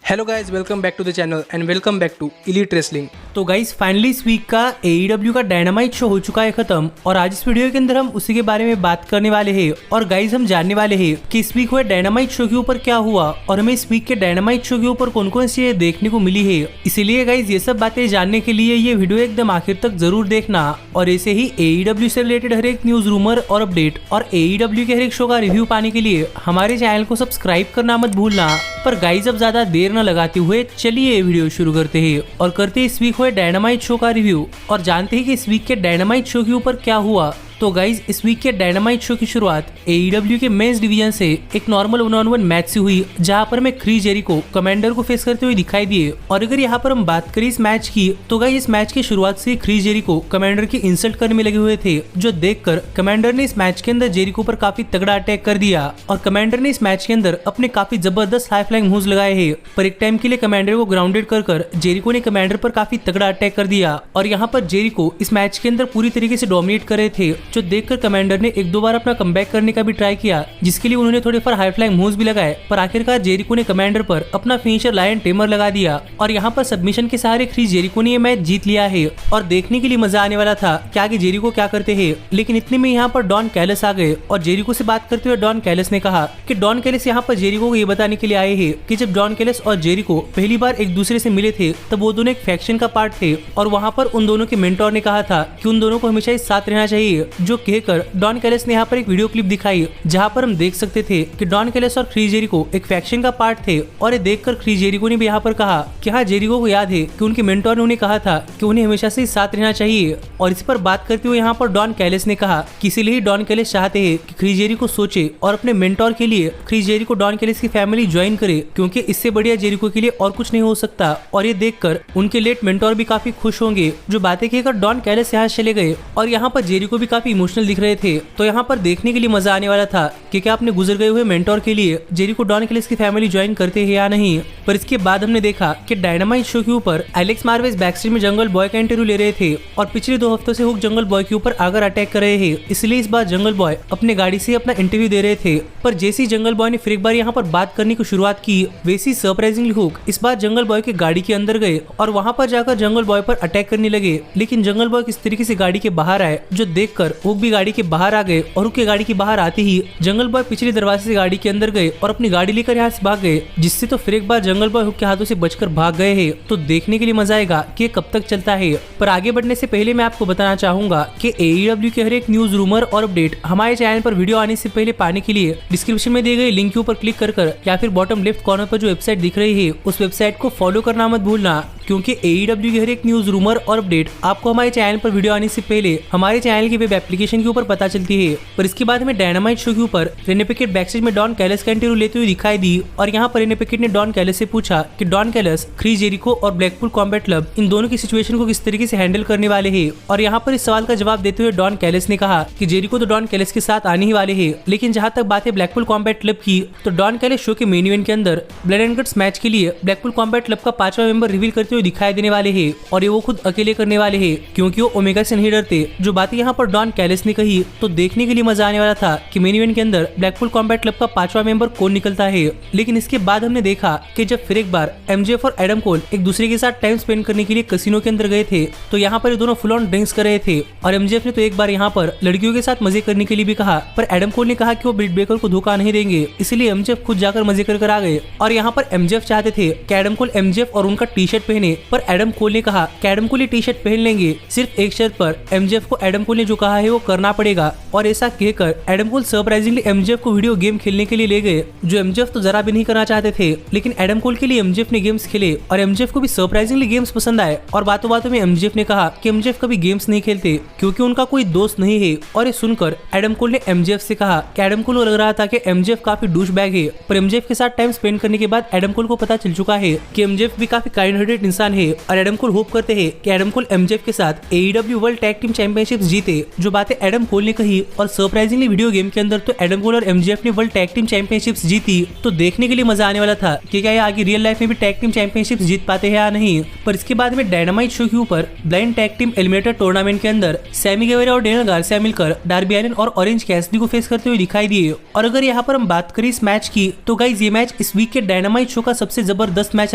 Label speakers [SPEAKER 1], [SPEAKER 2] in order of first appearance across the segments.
[SPEAKER 1] Hello guys, welcome back to the channel and welcome back to Elite Wrestling.
[SPEAKER 2] So guys finally इस week का AEW का dynamite show हो चुका है खत्म और आज इस वीडियो के अंदर हम उसी के बारे में बात करने वाले हैं। और गाइज हम जानने वाले हैं कि इस वीक हुए डायनामाइट शो के ऊपर क्या हुआ और हमें इस वीक के डायनामाइट शो के ऊपर कौन कौन सी देखने को मिली है। इसीलिए गाइज ये सब बातें जानने के लिए ये वीडियो एकदम आखिर तक जरूर देखना और ऐसे ही AEW से रिलेटेड हर एक न्यूज, रूमर और अपडेट और AEW के हर एक शो का रिव्यू पाने के लिए हमारे चैनल को सब्सक्राइब करना मत भूलना। पर गाइज अब ज्यादा देर न लगाते हुए चलिए ये वीडियो शुरू करते हैं और करते इस वीक हुए डायनामाइट शो का रिव्यू और जानते हैं कि इस वीक के डायनामाइट शो के ऊपर क्या हुआ। तो गाइज इस वीक के डायनामाइट शो की शुरुआत AEW के मेंस डिवीजन से एक नॉर्मल 1-on-1 मैच से हुई, जहां पर हमें क्रिस जेरिको कमांडर को फेस करते हुए दिखाई दिए। और अगर यहाँ पर हम बात करें इस मैच की, तो गाइज इस मैच की शुरुआत से क्रिस जेरिको कमांडर की इंसल्ट करने में लगे हुए थे, जो देखकर कमांडर ने इस मैच के अंदर जेरिको पर काफी तगड़ा अटैक कर दिया। और कमांडर ने इस मैच के अंदर अपने काफी जबरदस्त हाई फ्लाइंग मूव्स लगाए हैं, पर एक टाइम के लिए कमांडर को ग्राउंडेड कर जेरिको ने कमांडर पर काफी तगड़ा अटैक कर दिया। और यहाँ पर जेरिको इस मैच के अंदर पूरी तरीके से डोमिनेट कर रहे थे, जो देखकर कमांडर ने एक दो बार अपना कमबैक करने का भी ट्राई किया, जिसके लिए उन्होंने थोड़े पर हाई फ्लाइंग मूव्स भी लगाए। पर आखिरकार जेरिको ने कमांडर पर अपना फिनिशर लायन टेमर लगा दिया और यहाँ पर सबमिशन के सहारे क्रिस जेरिको ने ये मैच जीत लिया है। और देखने के लिए मजा आने वाला था कि आगे जेरिको क्या करते हैं, लेकिन इतने में यहाँ पर डॉन कैलस आ गए और जेरिको से बात करते हुए डॉन कैलस ने कहा कि डॉन कैलस यहाँ पर जेरिको को ये बताने के लिए आए हैं कि जब डॉन कैलस और जेरिको पहली बार एक दूसरे से मिले थे तब वो दोनों एक फैक्शन का पार्ट थे और वहाँ पर उन दोनों के मेंटोर ने कहा था कि उन दोनों को हमेशा एक साथ रहना चाहिए। जो कहकर डॉन कैलस ने यहाँ पर एक वीडियो क्लिप दिखाई, जहाँ पर हम देख सकते थे कि डॉन कैलस और क्रिस जेरिको एक फैक्शन का पार्ट थे। और ये देखकर क्रिस जेरिको ने भी यहाँ पर कहा कि हाँ, जेरिको को याद है कि उनके मेंटोर ने उन्हें कहा था कि उन्हें हमेशा से साथ रहना चाहिए। और इस पर बात करते हुए यहाँ पर डॉन कैलस ने कहा कि इसीलिए ही डॉन कैलस चाहते हैं कि क्रिस जेरिको सोचे और अपने मेंटोर के लिए क्रिस जेरिको डॉन कैलस की फैमिली ज्वाइन करे, क्योंकि इससे बढ़िया जेरिको के लिए और कुछ नहीं हो सकता। और ये देखकर उनके लेट मेंटोर भी काफी खुश होंगे। जो बातें कहकर डॉन कैलस यहाँ चले गए और यहाँ पर जेरिको भी काफी इमोशनल दिख रहे थे। तो यहाँ पर देखने के लिए मजा आने वाला था कि क्या अपने गुजर गए हुए मेंटोर के लिए जेरिको डॉन कैलस की फैमिली ज्वाइन करते हैं या नहीं। पर इसके बाद हमने देखा कि डायनामाइट शो के ऊपर एलेक्स मार्वेज बैकस्टेज में जंगल बॉय का इंटरव्यू ले रहे थे और पिछले 2 हफ्तों से हुक जंगल बॉय के ऊपर आकर अटैक कर रहे हैं, इसलिए इस बार जंगल बॉय अपने गाड़ी से अपना इंटरव्यू दे रहे थे। पर जैसे ही जंगल बॉय ने फिर एक बार यहाँ पर बात करने की शुरुआत की, वैसी सरप्राइजिंगली हुक इस बार जंगल बॉय के गाड़ी के अंदर गए और वहाँ पर जाकर जंगल बॉय पर अटैक करने लगे। लेकिन जंगल बॉय किस तरीके से गाड़ी के बाहर आए, जो देखकर हुक भी गाड़ी के बाहर आ गए और हुक के गाड़ी के बाहर आते ही जंगल बॉय पिछले दरवाजे से गाड़ी के अंदर गए और अपनी गाड़ी लेकर यहाँ से भाग गए, जिससे तो फिर एक बार जंगल बॉय हुक के हाथों से बचकर भाग गए हैं। तो देखने के लिए मजा आएगा कि ये कब तक चलता है। पर आगे बढ़ने से पहले मैं आपको बताना चाहूंगा कि AEW के हर एक न्यूज, रूमर और अपडेट हमारे चैनल पर वीडियो आने से पहले पाने के लिए डिस्क्रिप्शन में दिए गए लिंक के ऊपर क्लिक कर या फिर बॉटम लेफ्ट कॉर्नर पर जो वेबसाइट दिख रही है उस वेबसाइट को फॉलो करना मत भूलना, क्योंकि AEW की हर एक न्यूज, रूमर और अपडेट आपको हमारे चैनल पर वीडियो आने से पहले हमारे चैनल की वेब एप्लीकेशन के ऊपर पता चलती है। पर इसके बाद हमें डायनामाइट शो के ऊपर रेने पिकेट बैकस्टेज में डॉन कैलस का इंटरव्यू लेते हुए दिखाई दी और यहाँ पर रेने पिकेट ने डॉन कैलस से पूछा कि डॉन कैलस, क्रिस जेरिको और ब्लैकपूल कॉम्बैट क्लब इन दोनों की सिचुएशन को किस तरीके से हैंडल करने वाले हैं। और यहाँ पर इस सवाल का जवाब देते हुए डॉन कैलस ने कहा कि जेरिको तो डॉन कैलस के साथ आने ही वाले हैं, लेकिन जहाँ तक बात है ब्लैकपूल कॉम्बैट क्लब की, तो डॉन कैलस शो के मेन इवेंट के अंदर ब्लड एंड गट्स मैच के लिए ब्लैकपूल कॉम्बैट क्लब का 5वां मेंबर रिवील करते हुए दिखाई देने वाले हैं और ये वो खुद अकेले करने वाले हैं, क्योंकि वो ओमेगा से नहीं डरते। जो बातें यहाँ पर डॉन कैलस ने कही, तो देखने के लिए मजा आने वाला था कि मेन इवेंट के अंदर ब्लैकपूल कॉम्बैट क्लब का 5वां मेंबर कौन निकलता है। लेकिन इसके बाद हमने देखा कि जब फिर एक बार MJF और एडम कोल एक दूसरे के साथ टाइम स्पेंड करने के लिए कसिनो के अंदर गए थे, तो यहाँ पर ये दोनों फुल ऑन ड्रिंक्स कर रहे थे और MJF ने तो एक बार यहाँ पर लड़कियों के साथ मजे करने के लिए भी कहा, पर एडम कोल ने कहा कि वो ब्रिट बेकर को धोखा नहीं देंगे, इसलिए MJF खुद जाकर मजे कर आ गए। और यहाँ पर MJF चाहते थे कि एडम कोल MJF और उनका टी शर्ट पहने, पर एडम कोल ने कहा कि एडम कोल ये टी शर्ट पहन लेंगे, सिर्फ एक शर्त पर, MJF को एडम कोल ने जो कहा है वो करना पड़ेगा। और ऐसा कहकर एडम कोल सरप्राइजिंगली MJF को वीडियो गेम खेलने के लिए ले गए, जो MJF तो जरा भी नहीं करना चाहते थे, लेकिन एडम कोल के लिए MJF ने गेम्स खेले और MJF को भी सरप्राइजिंगली गेम्स पसंद आए। और बातों बातों में MJF ने कहा कि MJF कभी गेम्स नहीं खेलते क्योंकि उनका कोई दोस्त नहीं है। और ये सुनकर एडम कोल ने MJF से कहा कि एडम कोल को लग रहा था कि MJF काफी डूश बैग है, पर MJF के साथ टाइम स्पेंड करने के बाद एडम कोल को पता चल चुका है कि MJF भी काफी काइंड हार्टेड इंसान है और एडम कोल होप करते हैं कि एडम कोल एमजेएफ के साथ AEW world tag team championship जीते। जो बातें एडम कोल ने कही और सरप्राइजिंगली वीडियो गेम के अंदर तो एडम कोल और एमजेएफ ने वर्ल्ड टैग टीम चैंपियनशिप्स जीती, तो देखने के लिए मजा आने वाला था कि क्या ये आगे रियल लाइफ में भी टैग टीम चैंपियनशिप्स जीत पाते हैं या नहीं। पर इसके बाद में डायनामाइट शो के ऊपर blind tag team eliminator tournament के अंदर सैमी गेवेरा और डेनियल गार्सिया मिलकर डार्बी एलिन और ऑरेंज कैसिडी को फेस करते हुए दिखाई दिए। और अगर यहाँ पर हम बात करें इस मैच की, तो गाइज ये मैच इस वीक के डायनामाइट शो का सबसे जबरदस्त मैच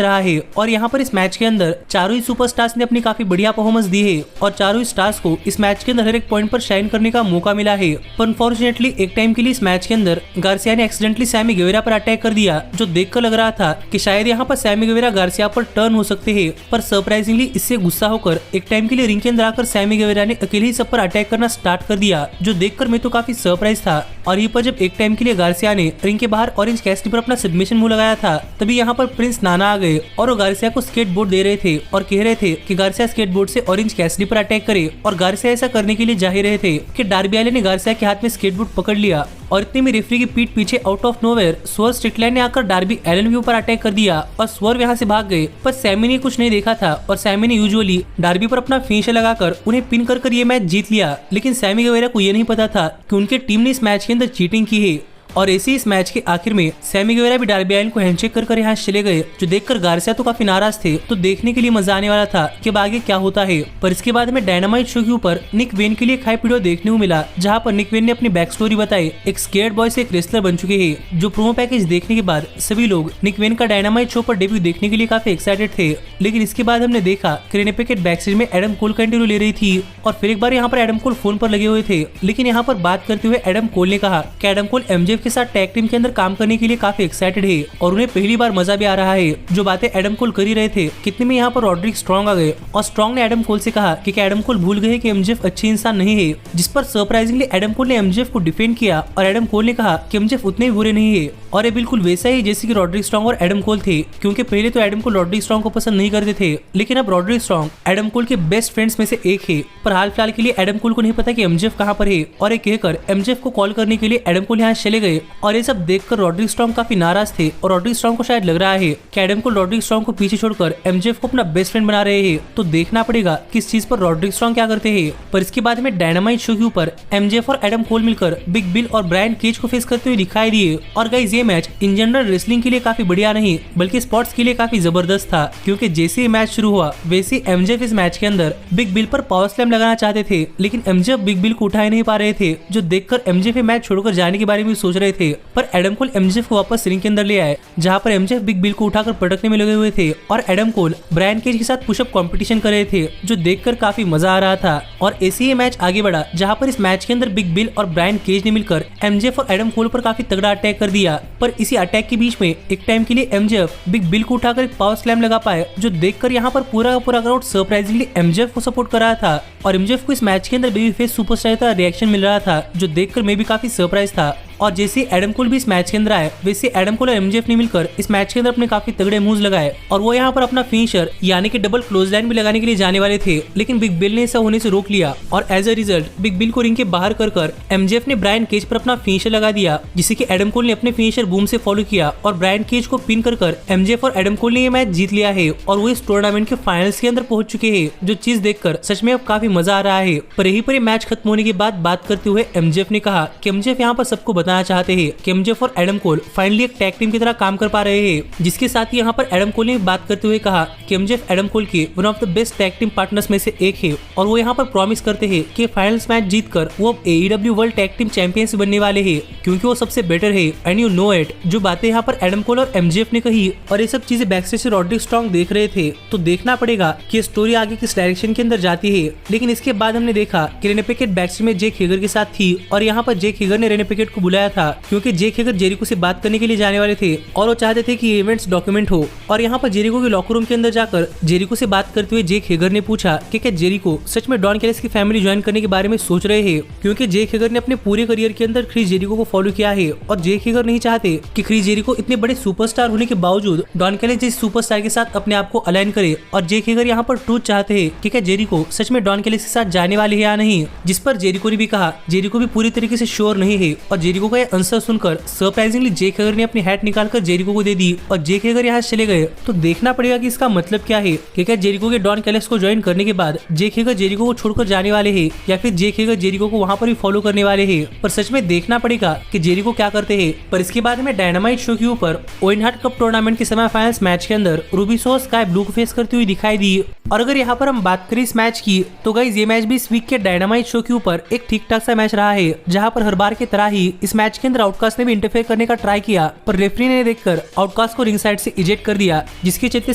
[SPEAKER 2] रहा है। और यहाँ पर इस मैच के अंदर चारों ही सुपरस्टार्स ने अपनी काफी बढ़िया परफॉर्मेंस दी है और चारों ही स्टार्स को इस मैच के अंदर हर एक पॉइंट पर शाइन करने का मौका मिला है। पर अनफॉर्चुनेटली एक टाइम के लिए इस मैच के अंदर गार्सिया ने एक्सीडेंटली सैमी गेवेरा पर अटैक कर दिया, जो देखकर लग रहा था कि शायद यहाँ पर सैमी गेवेरा गार्सिया पर टर्न हो सकते हैं। पर सरप्राइजिंगली इससे गुस्सा होकर एक टाइम के लिए रिंग के अंदर आकर सैमी गेवेरा ने अकेले ही सब पर अटैक करना स्टार्ट कर दिया, जो देखकर मैं तो काफी सरप्राइज था। और यहीं पर जब एक टाइम के लिए गार्सिया ने रिंग के बाहर ऑरेंज कैसिडी पर अपना सबमिशन मूव लगाया था, तभी यहाँ पर प्रिंस नाना आ गए और वो गार्सिया को स्केटबोर्ड दे रहे थे और कह रहे थे कि गार्सिया स्केटबोर्ड से ऑरेंज कैसिडी पर अटैक करे। और गार्सिया ऐसा करने के लिए जा ही रहे थे कि डार्बी एलिन ने गार्सिया के हाथ में स्केटबोर्ड पकड़ लिया और इतने में रेफरी की पीठ पीछे out of nowhere swerve Strickland ने आकर डार्बी एलिन के ऊपर अटैक कर दिया और स्वर्व यहाँ से भाग गए। पर सैमी ने कुछ नहीं देखा था और सैमी ने यूजुअली डार्बी पर अपना फिनिशर लगाकर उन्हें पिन कर ये मैच जीत लिया। लेकिन सैमी गेवेरा को ये नहीं पता था कि उनके टीम ने इस मैच के अंदर चीटिंग की है। और ऐसे ही इस मैच के आखिर में सैमी गेवेरा भी डार्बी एलिन को हैंडशेक कर यहाँ चले गए, जो देखकर गार्सिया तो काफी नाराज थे। तो देखने के लिए मजा आने वाला था कि आगे क्या होता है। पर इसके बाद हमें डायनामाइट शो के ऊपर निक वेन के लिए एक हाइप वीडियो देखने को मिला, जहाँ पर निक वेन ने अपनी बैक स्टोरी बताई। एक स्केर्ड बॉय से एक रेसलर बन चुके हैं, जो प्रोमो पैकेज देखने के बाद सभी लोग निक वेन का डायनामाइट शो पर डेब्यू देखने के लिए काफी एक्साइटेड थे। लेकिन इसके बाद हमने देखा कि रेने पैकेट बैक स्टेज में एडम कोल का इंटरव्यू ले रही थी और फिर एक बार यहाँ पर एडम कोल फोन पर लगे हुए थे। लेकिन यहाँ पर बात करते हुए एडम कोल ने कहा कि एडम कोल एमजेएफ के साथ टैग टीम के काम करने के लिए काफी एक्साइटेड है और उन्हें पहली बार मजा भी आ रहा है। जो बातें एडम कोल कर ही रहे थे, कितने में यहाँ पर रॉड्रिक स्ट्रॉन्ग आ गए और स्ट्रॉन्ग ने एडम कोल से कहा कि क्या एडम कोल भूल गए कि एमजेएफ अच्छे इंसान नहीं है। जिस पर सरप्राइजिंगली एडम कोल ने एमजेएफ को डिफेंड किया और एडम कोल ने कहा कि एमजेएफ उतने बुरे नहीं है। और ये बिल्कुल वैसा ही जैसे कि रॉड्रिक स्ट्रॉन्ग और एडम कोल थे, क्योंकि पहले तो एडम कोल रॉड्रिक स्ट्रॉन्ग को पसंद नहीं करते थे, लेकिन अब रॉड्रिक स्ट्रॉन्ग एडम कोल के बेस्ट फ्रेंड्स में से एक है। पर हाल फिलहाल के लिए एडम कोल को नहीं पता कि एमजेएफ कहाँ पर है और ये कहकर एमजेएफ को कॉल करने के लिए एडम कोल यहाँ चले गए। और ये सब देखकर रॉड्रिक स्ट्रॉन्ग काफी नाराज थे और रॉड्रिक स्ट्रॉन्ग को शायद लग रहा है कि एडम कोल रॉड्रिक स्ट्रॉन्ग को पीछे छोड़कर एमजेएफ को अपना बेस्ट फ्रेंड बना रहे हैं। तो देखना पड़ेगा कि इस चीज पर रॉड्रिक स्ट्रॉन्ग क्या करते हैं। पर इसके बाद में डायनामाइट शो के ऊपर एमजेएफ और एडम कोल मिलकर बिग बिल और ब्रायन केज को फेस करते हुए दिखाई दिए। और गाइस ये मैच इन जनरल रेसलिंग के लिए काफी बढ़िया नहीं बल्कि स्पोर्ट्स के लिए काफी जबरदस्त था, क्योंकि जैसे ही मैच शुरू हुआ वैसे एमजेएफ इस मैच के अंदर बिग बिल पर पावर स्लैम लगाना चाहते थे, लेकिन एमजेएफ बिग बिल को उठा ही नहीं पा रहे थे, जो देखकर एमजेएफ मैच छोड़कर जाने के बारे में सोच रहे थे। पर एडम कोल एमजेएफ को वापस रिंग के अंदर ले आए, जहां पर एमजेएफ बिग बिल को उठाकर पटकने में लगे हुए थे और एडम कोल ब्रायन केज के साथ पुशअप कंपटीशन कर रहे थे, जो देखकर काफी मजा आ रहा था। और ऐसे ही मैच आगे बढ़ा, जहां पर इस मैच के अंदर बिग बिल और ब्रायन केज ने मिलकर एमजेएफ और एडम कोल पर काफी तगड़ा अटैक कर दिया। पर इसी अटैक के बीच में एक टाइम के लिए एमजेएफ बिग बिल को उठाकर एक पावर स्लैम लगा पाए, जो देखकर यहाँ पर पूरा का पूरा क्राउड सरप्राइजिंगली एमजेएफ को सपोर्ट कर रहा था। और एमजेएफ को इस मैच के अंदर बेबी फेस सुपरस्टार का रिएक्शन मिल रहा था, जो देखकर मैं भी काफी सरप्राइज था। और जैसे एडम कोल भी इस मैच के अंदर आए, वैसे एडम कोल और एमजेएफ ने मिलकर इस मैच के अंदर अपने काफी तगड़े मूव्स लगाए और वो यहाँ पर अपना फिनिशर यानी कि डबल क्लोज लाइन भी लगाने के लिए जाने वाले थे, लेकिन बिग बिल ने ऐसा होने से रोक लिया और as a result Big Bill को रिंग के बाहर कर एमजेएफ ने ब्रायन केज पर अपना फिनिशर लगा दिया, जिसे कि एडम कोल ने अपने फिनिशर बूम से फॉलो किया और ब्रायन केज को पिन कर एमजेएफ और एडम कोल ने ये मैच जीत लिया है और वो इस टूर्नामेंट के फाइनल्स के अंदर पहुंच चुके हैं, जो चीज देखकर सच में अब काफी मजा आ रहा है। पर यही पर मैच खत्म होने के बाद बात करते हुए एमजेएफ ने कहा कि एमजेएफ यहाँ पर सबको बताना चाहते हैं कि एमजेएफ और एडम कोल फाइनली एक टैग टीम की तरह काम कर पा रहे हैं, जिसके साथ ही यहाँ पर एडम कोल ने बात करते हुए कहा कि एमजेएफ एडम कोल के one of the best tag team partners में से एक है और वो यहाँ पर प्रॉमिस करते हैं कि फाइनल्स मैच जीतकर वो अब AEW world tag team champions बनने वाले हैं, क्योंकि वो सबसे बेटर है एंड यू नो इट। जो बातें यहाँ पर एडम कोल और एमजेएफ ने कही और ये सब चीजें बैकस्टेज से रॉड्रिक स्ट्रॉन्ग देख रहे थे, तो देखना पड़ेगा कि स्टोरी आगे किस डायरेक्शन के अंदर जाती है। लेकिन इसके बाद हमने देखा कि रेने पैकेट बैकस्टेज में जेक हेगर के साथ थी और यहाँ पर जेक हेगर ने रेने पैकेट को बुलाया था, क्योंकि जेक हेगर जेरिको से बात करने के लिए जाने वाले थे और वो चाहते थे कि ये इवेंट्स डॉक्यूमेंट हो। और यहाँ पर जेरिको के लॉकर रूम के अंदर जाकर जेरिको से बात करते हुए जेक हेगर ने पूछा कि क्या जेरिको सच में डॉन कैलिस की फैमिली ज्वाइन करने के बारे में सोच रहे हैं, क्योंकि जेक हेगर ने अपने पूरे करियर के अंदर क्रिस जेरिको को फॉलो किया है और जेक हेगर नहीं चाहते कि क्रिस जेरिको इतने बड़े सुपरस्टार होने के बावजूद डॉन कैलिस जैसे सुपरस्टार के साथ अपने आप को अलाइन करे। और जेक हेगर यहाँ पर ट्रूथ चाहते हैं कि क्या जेरिको सच में डॉन कैलिस के साथ जाने वाले है या नहीं, जिस पर जेरिको ने भी कहा जेरिको भी पूरी तरीके से श्योर नहीं है और जेरिको जेरिको का आंसर सुनकर सरप्राइजिंगली जेक हेगर ने अपनी हैट निकालकर जेरिको को दे दी और जेक हेगर यहाँ चले गए। तो देखना पड़ेगा कि इसका मतलब क्या है, कि क्या जेरिको के डॉन कैलेक्स को ज्वाइन करने के बाद जेक हेगर जेरिको को छोड़कर जाने वाले हैं या फिर जेक हेगर जेरिको को वहां पर भी फॉलो करने वाले हैं। पर सच में देखना पड़ेगा कि जेरिको क्या करते हैं। पर इसके बाद में डायनामाइट शो के ऊपर ओवेन हार्ट कप टूर्नामेंट के सेमीफाइनल्स मैच के अंदर रूबी सोहो स्काई ब्लू को फेस करती हुई दिखाई दी। और अगर यहाँ पर हम बात करें इस मैच की, तो गाइस ये मैच भी इस वीक के डायनामाइट शो के ऊपर एक ठीक ठाक सा मैच रहा है, जहां पर हर बार की तरह ही इस मैच के अंदर आउटकास्ट ने भी इंटरफेयर करने का ट्राई किया, पर रेफरी ने देखकर आउटकास्ट को रिंग साइड से इजेक्ट कर दिया, जिसके चलते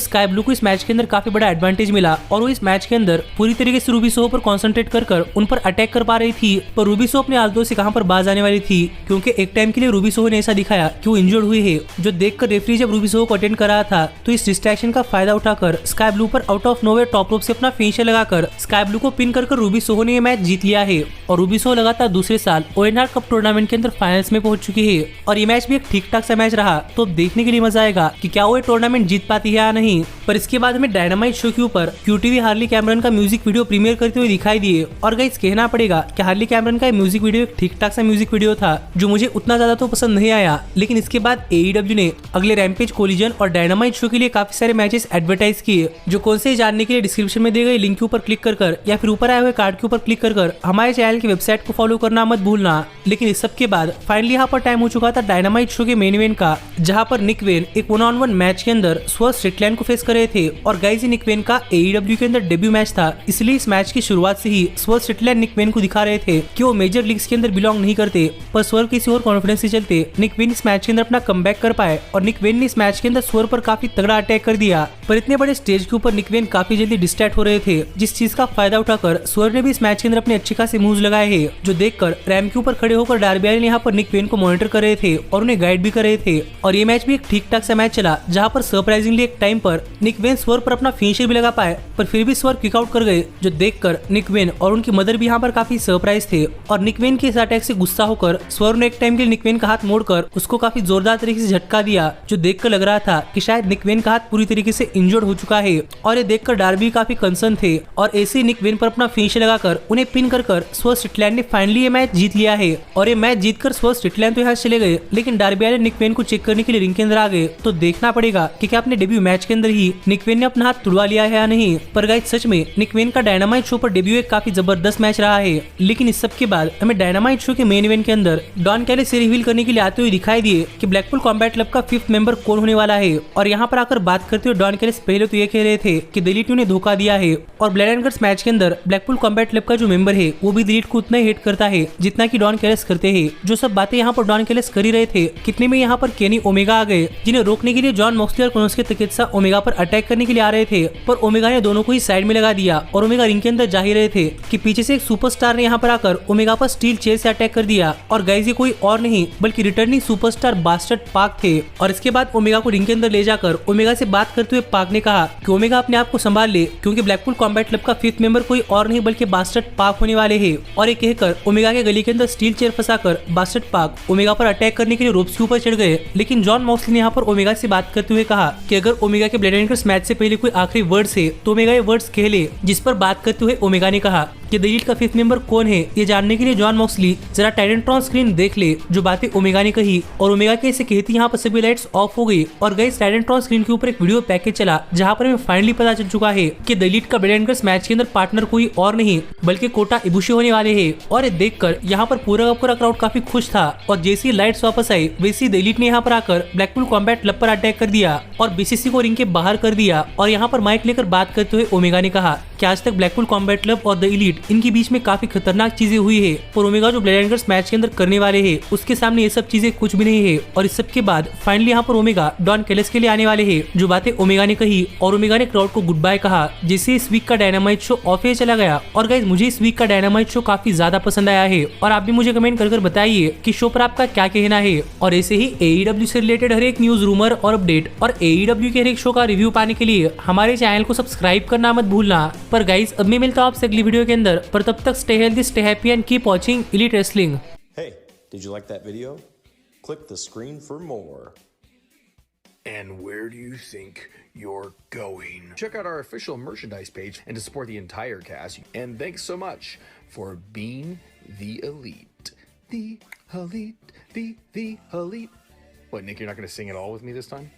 [SPEAKER 2] स्काई ब्लू को इस मैच के अंदर काफी बड़ा एडवांटेज मिला और वो इस मैच के अंदर पूरी तरीके से रूबी सोहो पर कॉन्सेंट्रेट कर उन पर अटैक कर पा रही थी। पर रूबी सोहो अपने आलतों से कहां पर बाज आने वाली थी, क्योंकि एक टाइम के लिए रूबी सोहो ने ऐसा दिखाया कि वो इंजर्ड हुई है, जो देखकर रेफरी जब रूबी सोहो को अटेंड कर रहा था तो इस डिस्ट्रैक्शन का फायदा उठाकर स्काई ब्लू पर out of nowhere top rope से अपना फिनिशर लगाकर स्काई ब्लू को पिन कर रूबी सोहो ने ये मैच जीत लिया है। और रूबी सोहो लगातार दूसरे साल ओवेन हार्ट कप टूर्नामेंट के अंदर फाइनल्स में पहुंच चुकी है और ये मैच भी एक ठीक ठाक सा मैच रहा। तो देखने के लिए मजा आएगा कि क्या वो ये टूर्नामेंट जीत पाती है या नहीं। पर इसके बाद हमें डायनामाइट शो के ऊपर क्यूटीवी हार्ली कैमरन का म्यूजिक वीडियो प्रीमियर करते हुए दिखाई दिए। और गाइस कहना पड़ेगा कि हार्ली कैमरन का म्यूजिक वीडियो एक ठीक ठाक सा म्यूजिक वीडियो था, जो मुझे उतना ज्यादा तो पसंद नहीं आया। लेकिन इसके बाद AEW ने अगले रैम्पेज, कोलिजन और डायनामाइट शो के लिए काफी सारे मैचेस एडवर्टाइज किए, जो कौन से जानने के लिए डिस्क्रिप्शन में दिए गए लिंक के ऊपर क्लिक कर या फिर ऊपर आए हुए कार्ड के ऊपर क्लिक कर हमारे चैनल की वेबसाइट को फॉलो करना मत भूलना। लेकिन इस सब के बाद फाइनली यहाँ पर टाइम हो चुका था डायनामाइट शो के मेन इवेंट का, जहाँ पर निक वेन एक 1-on-1 मैच के अंदर स्वर्स स्ट्रिकलैंड को फेस कर रहे थे। और गाइस निक वेन का AEW के अंदर डेब्यू मैच था, इसलिए इस मैच की शुरुआत से ही स्वर्स स्ट्रिकलैंड निक वेन को दिखा रहे थे कि वो मेजर लीग्स के अंदर बिलोंग नहीं करते। पर स्वर्व किसी और कॉन्फिडेंस से चलते निक वेन इस मैच के अंदर अपना कमबैक कर पाए और निक वेन ने इस मैच के अंदर स्वर्व पर काफी तगड़ा अटैक कर दिया। पर इतने बड़े स्टेज के ऊपर निक वेन काफी जल्दी डिस्ट्रैक्ट हो रहे थे, जिस चीज का फायदा उठाकर स्वर्व ने भी इस मैच के अंदर अपने अच्छे खासे मूव्स लगाए हैं, जो देखकर रैम के ऊपर खड़े होकर डार्बी अलिन यहाँ पर निक वेन को मॉनिटर कर रहे थे और उन्हें गाइड भी कर रहे थे। और ये मैच भी एक ठीक ठाक सा मैच चला, जहाँ पर सरप्राइजिंगली एक टाइम पर निक वेन स्वर्व पर अपना फिनिशर भी लगा पाए, पर फिर भी स्वर्व किक आउट कर गए, जो देखकर निक वेन और उनकी मदर भी यहाँ पर काफी सरप्राइज थे। और निक वेन के इस अटैक से गुस्सा होकर स्वर्व ने एक टाइम के लिए निक वेन का हाथ मोड़कर उसको काफी जोरदार तरीके से झटका दिया, जो देखकर लग रहा था कि शायद निक वेन का हाथ पूरी तरीके से इंजर्ड हो चुका है। और ये देखकर डार्बी काफी कंसर्न थे और ऐसे निक वेन पर अपना फिनिशर लगाकर उन्हें पिन कर स्वर्व स्ट्रिकलैंड ने फाइनली ये मैच जीत लिया है। और ये मैच जीतकर स्वर्व स्ट्रिकलैंड तो यहाँ चले गए, लेकिन डार्बी अलिन निक वेन को चेक करने के लिए रिंग के अंदर आ गए। तो देखना पड़ेगा कि क्या अपने डेब्यू मैच के अंदर ही निक वेन ने अपना हाथ तुड़वा लिया है या नहीं। पर गाइस सच में निक वेन का डायनामाइट शो पर डेब्यू एक काफी जबरदस्त मैच रहा है। लेकिन इस सब के बाद हमें डायनामाइट शो के मेन इवेंट के अंदर डॉन कैलिस से रिवील करने के लिए आते हुए दिखाई दिए कि ब्लैकपूल कॉम्बैट क्लब का 5th मेंबर कौन होने वाला है। और यहाँ पर आकर बात करते हुए डॉन कैलिस पहले तो ये कह रहे थे कि दिलीट ने धोखा दिया है और ब्लड एंड गट्स मैच के अंदर ब्लैकपूल कॉम्बैट क्लब का जो मेंबर है वो भी दिलीट को उतना ही हेट करता है जितना कि डॉन कैलिस करते हैं। जो सब बातें यहाँ पर डॉन कैलिस कर ही रहे थे, कितने में यहाँ पर केनी ओमेगा आ गए, जिन्हें रोकने के लिए जॉन मॉक्सली और कोनोसुके तकेत्सा ओमेगा पर अटैक करने के लिए आ रहे थे। पर ओमेगा ने दोनों को ही साइड में लगा दिया और ओमेगा रिंग के अंदर जा ही रहे थे कि पीछे से एक सुपरस्टार ने यहाँ पर आकर ओमेगा पर स्टील चेयर से अटैक कर दिया। और गाइस ये कोई और नहीं बल्कि रिटर्निंग सुपरस्टार बास्टर्ड पाक थे। और इसके बाद ओमेगा को रिंग के अंदर ले जाकर ओमेगा से बात करते हुए पाक ने कहा कि ओमेगा अपने आप को संभाल ले, क्योंकि ब्लैकपूल कॉम्बैट क्लब का 5th मेंबर कोई और नहीं बल्कि बास्टर्ड पाक होने वाले हैं। और ये कहकर ओमेगा के गले के अंदर स्टील चेयर फंसाकर बास्टर्ड पाक ओमेगा पर अटैक करने के लिए रोप्स के ऊपर चढ़ गए। लेकिन जॉन मॉक्सली ने यहाँ पर ओमेगा से बात करते हुए कहा कि अगर ओमेगा के ब्लड एंड गट्स मैच से पहले कोई आखिरी वर्ड्स है तो ओमेगा ये वर्ड्स कह ले। जिस पर बात करते हुए ओमेगा ने कहा कि दिलीट का 5th मेंबर कौन है ये जानने के लिए जॉन मॉक्सली जरा टाइटेंट्रॉन स्क्रीन देख ले, जो बातें ओमेगा ने कही। और ओमेगा के ऐसे कहती यहाँ पर सभी लाइट्स ऑफ हो गई और गाइस टाइटेंट्रॉन स्क्रीन के ऊपर एक वीडियो पैकेज चला, जहाँ पर हमें फाइनली पता चल चुका है कि दिलीट का ब्लड एंड गट्स मैच के अंदर पार्टनर कोई और नहीं बल्कि कोटा इबुशी होने वाले हैं। और ये देखकर यहाँ पर पूरा का पूरा क्राउड काफी खुश था। और जैसी लाइट्स वापस आई वैसी दिलीट ने यहाँ पर आकर ब्लैकपूल कॉम्बैट क्लब पर अटैक कर दिया और BCC को रिंग के बाहर कर दिया। और यहाँ पर माइक लेकर बात करते हुए ओमेगा ने कहा कि आज तक ब्लैकपूल कॉम्बैट क्लब और द एलीट इनके बीच में काफी खतरनाक चीजें हुई है, और ओमेगा जो ब्लड एंड गट्स मैच के अंदर करने वाले हैं उसके सामने ये सब चीजें कुछ भी नहीं है। और इस सब के बाद फाइनली यहाँ पर ओमेगा डॉन कैलिस के लिए आने वाले हैं, जो बातें ओमेगा ने कही। और ओमेगा ने क्राउड को गुड बाय कहा, जिससे इस वीक का डायनामाइट शो ऑफ एयर चला गया। और गाइस मुझे इस वीक का डायनामाइट शो काफी ज्यादा पसंद आया है और आप भी मुझे कमेंट कर बताइए कि शो पर आपका क्या कहना है। और ऐसे ही AEW से रिलेटेड हर एक न्यूज, रूमर और अपडेट और AEW के हर एक शो का रिव्यू पाने के लिए हमारे चैनल को सब्सक्राइब करना मत भूलना। पर गाइस अब मैं मिलता हूं आपसे अगली वीडियो के अंदर, पर तब तक stay healthy, stay happy and keep watching elite wrestling.
[SPEAKER 3] Hey, did you like that video? Click the screen for more.
[SPEAKER 4] And where do you think you're going? Check out our official merchandise page and to support the entire cast. And thanks so much for being the elite. The Halit, the Halit. What, Nick, you're not going to sing it all with me this time?